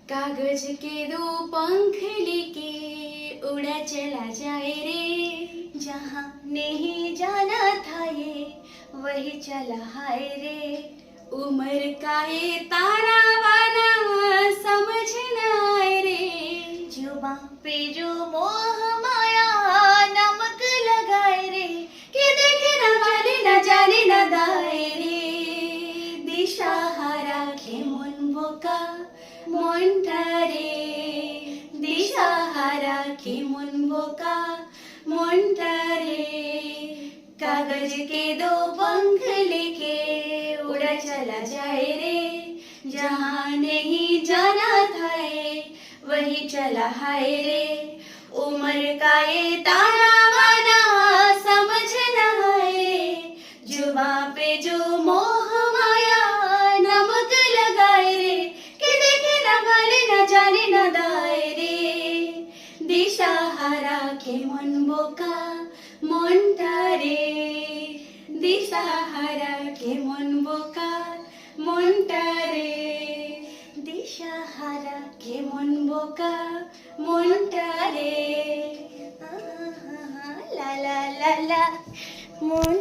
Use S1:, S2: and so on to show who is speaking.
S1: कागज के दो पंख लेके उड़ा चला जाए रे, जहाँ नहीं जाना था ये वही चला हाय रे। उम्र का ये ताना बाना समझ न आए रे, जुबां पे जो मोह माया नमक लगाए रे, कि देखे न जाने न दाए रे। दिशाहारा के मन बोका মনটারে, দিশাহারা के मन बोका মনটারে। कागज के दो पंख लेके उड़ा चला जाए रे, जहाँ नहीं जाना था ये वही चला हाय रे। उम्र का ये ताना बाना समझ न आए रे, जुबां पे जो मोह माया नमक लगाए रे, न जाने न दाए रे। दिशाहारा के मन बोका মনটারে, দিশাহারা के मन बोका মনটারে, দিশাহারা के मन बोका মনটারে। লা লা লা লা মন